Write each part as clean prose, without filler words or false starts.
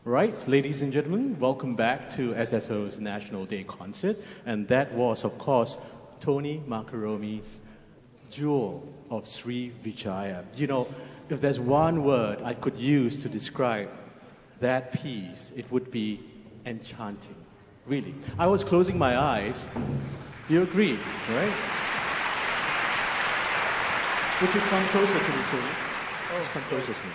Right, ladies and gentlemen, welcome back to SSO's National Day Concert. And that was, of course, Tony Makarome's Jewel of Srivijaya. You know, if there's one word I could use to describe that piece, it would be enchanting. Really. I was closing my eyes. You agree, right? Would you come closer to me, Tony? Just come closer to me.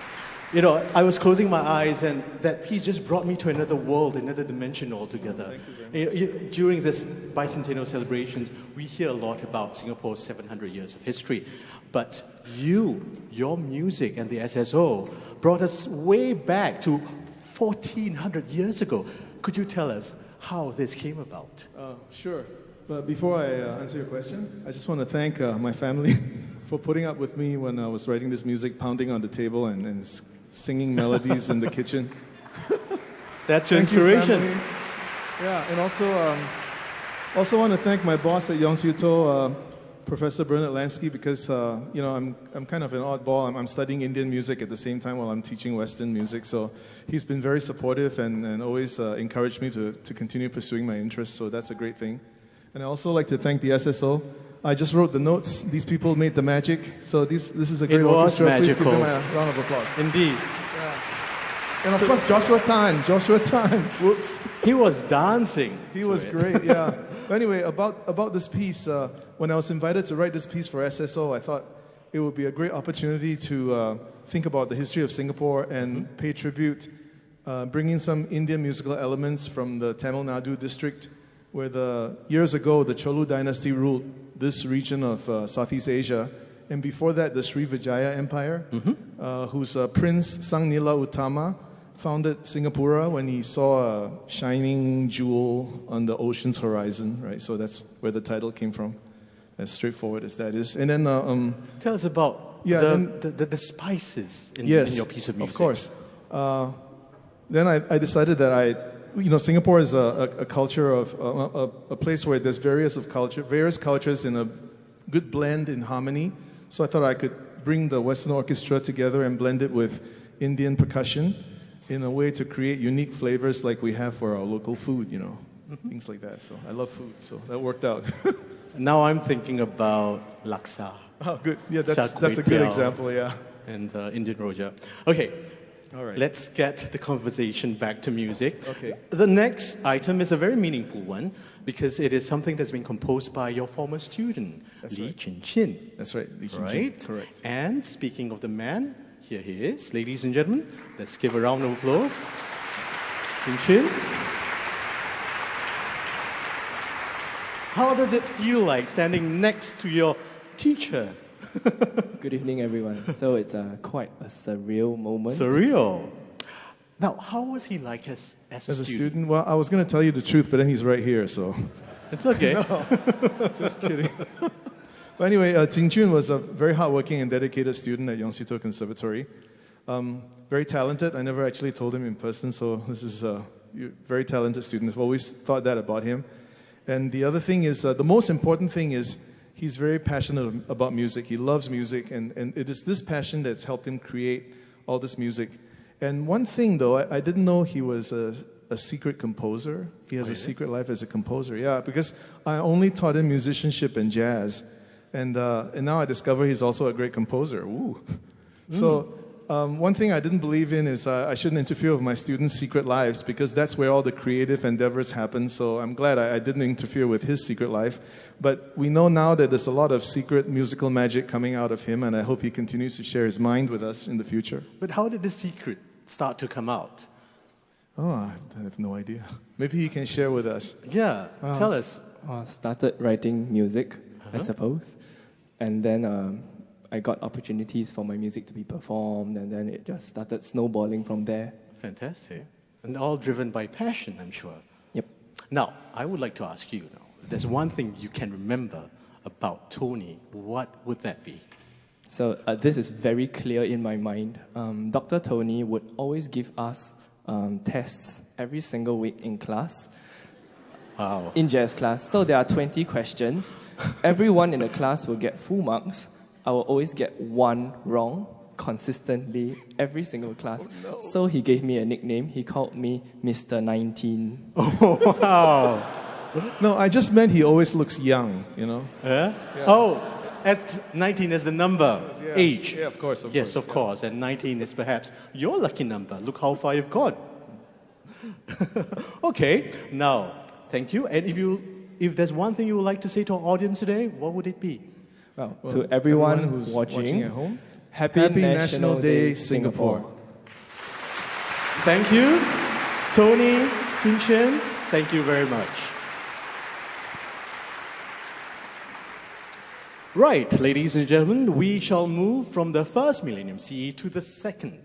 You know, I was closing my eyes, and that piece just brought me to another world, another dimension altogether. During this bicentennial celebrations, we hear a lot about Singapore's 700 years of history. But your music and the SSO brought us way back to 1400 years ago. Could you tell us how this came about? Sure. But before I answer your question, I just want to thank my family for putting up with me when I was writing this music, pounding on the table and singing melodies in the kitchen. That's your inspiration. Yeah, and also want to thank my boss at Yonsei-To, Professor Bernard Lansky, because I'm kind of an oddball. I'm studying Indian music at the same time while I'm teaching Western music. So he's been very supportive and always encouraged me to continue pursuing my interests. So that's a great thing. And I also like to thank the SSO. I just wrote the notes. These people made the magic. So this is a great orchestra. Magical. Please give them a round of applause. Indeed. Yeah. And of course, Joshua Tan. Whoops. He was dancing. He was great, yeah. But anyway, about this piece, when I was invited to write this piece for SSO, I thought it would be a great opportunity to think about the history of Singapore and pay tribute, bringing some Indian musical elements from the Tamil Nadu district, where years ago the Cholu dynasty ruled this region of Southeast Asia, and before that the Srivijaya Empire, whose Prince Sangnila Utama founded Singapura when he saw a shining jewel on the ocean's horizon, right? So that's where the title came from, as straightforward as that is. And then tell us about the spices in your piece of music. Of course. Then I decided that Singapore is a culture of a place where there's various cultures in a good blend in harmony. So I thought I could bring the Western orchestra together and blend it with Indian percussion in a way to create unique flavors like we have for our local food, things like that. So I love food, so that worked out. Now I'm thinking about laksa. Oh, good. Yeah, that's a good example, yeah. And Indian rojak. Okay. All right. Let's get the conversation back to music. Okay. The next item is a very meaningful one because it is something that's been composed by your former student, Lee Chin Chin. That's right, Lee Chin Chin. Right? Correct. And speaking of the man, here he is. Ladies and gentlemen, let's give a round of applause. Chin Chin. How does it feel like standing next to your teacher? Good evening, everyone. So it's quite a surreal moment. Surreal. Now, how was he like as a student? Well, I was going to tell you the truth, but then he's right here, so... It's okay. No, just kidding. But anyway, Jing Jun was a very hardworking and dedicated student at Yonsei-To Conservatory. Very talented. I never actually told him in person, so this is a very talented student. I've always thought that about him. And the other thing is, the most important thing is, he's very passionate about music. He loves music, and it is this passion that's helped him create all this music. And one thing, though, I didn't know he was a secret composer. He has a secret life as a composer, yeah, because I only taught him musicianship and jazz. And now I discover he's also a great composer. Ooh. So one thing I didn't believe in is I shouldn't interfere with my students' secret lives because that's where all the creative endeavors happen. So I'm glad I didn't interfere with his secret life. But we know now that there's a lot of secret musical magic coming out of him, and I hope he continues to share his mind with us in the future. But how did the secret start to come out? Oh, I have no idea. Maybe he can share with us. Yeah, tell us. I started writing music, I suppose. And then I got opportunities for my music to be performed, and then it just started snowballing from there. Fantastic. And all driven by passion, I'm sure. Yep. Now, I would like to ask you now, if there's one thing you can remember about Tony, what would that be? So this is very clear in my mind. Dr. Tony would always give us tests every single week in class. Wow. In jazz class. So there are 20 questions. Everyone in the class will get full marks. I will always get one wrong, consistently every single class. So he gave me a nickname. He called me Mr. 19. Oh, wow. No, I just meant he always looks young, you know? Yeah? Oh, at 19 is the number, Yeah. age. Yeah, of course. Yes, of course. And 19 is perhaps your lucky number. Look how far you've gone. Okay, now, thank you. And if there's one thing you would like to say to our audience today, what would it be? Well, to everyone who's watching, at home, Happy National Day, Singapore. Thank you, Tony, Kim Chen. Thank you very much. Right, ladies and gentlemen, we shall move from the first millennium CE to the second.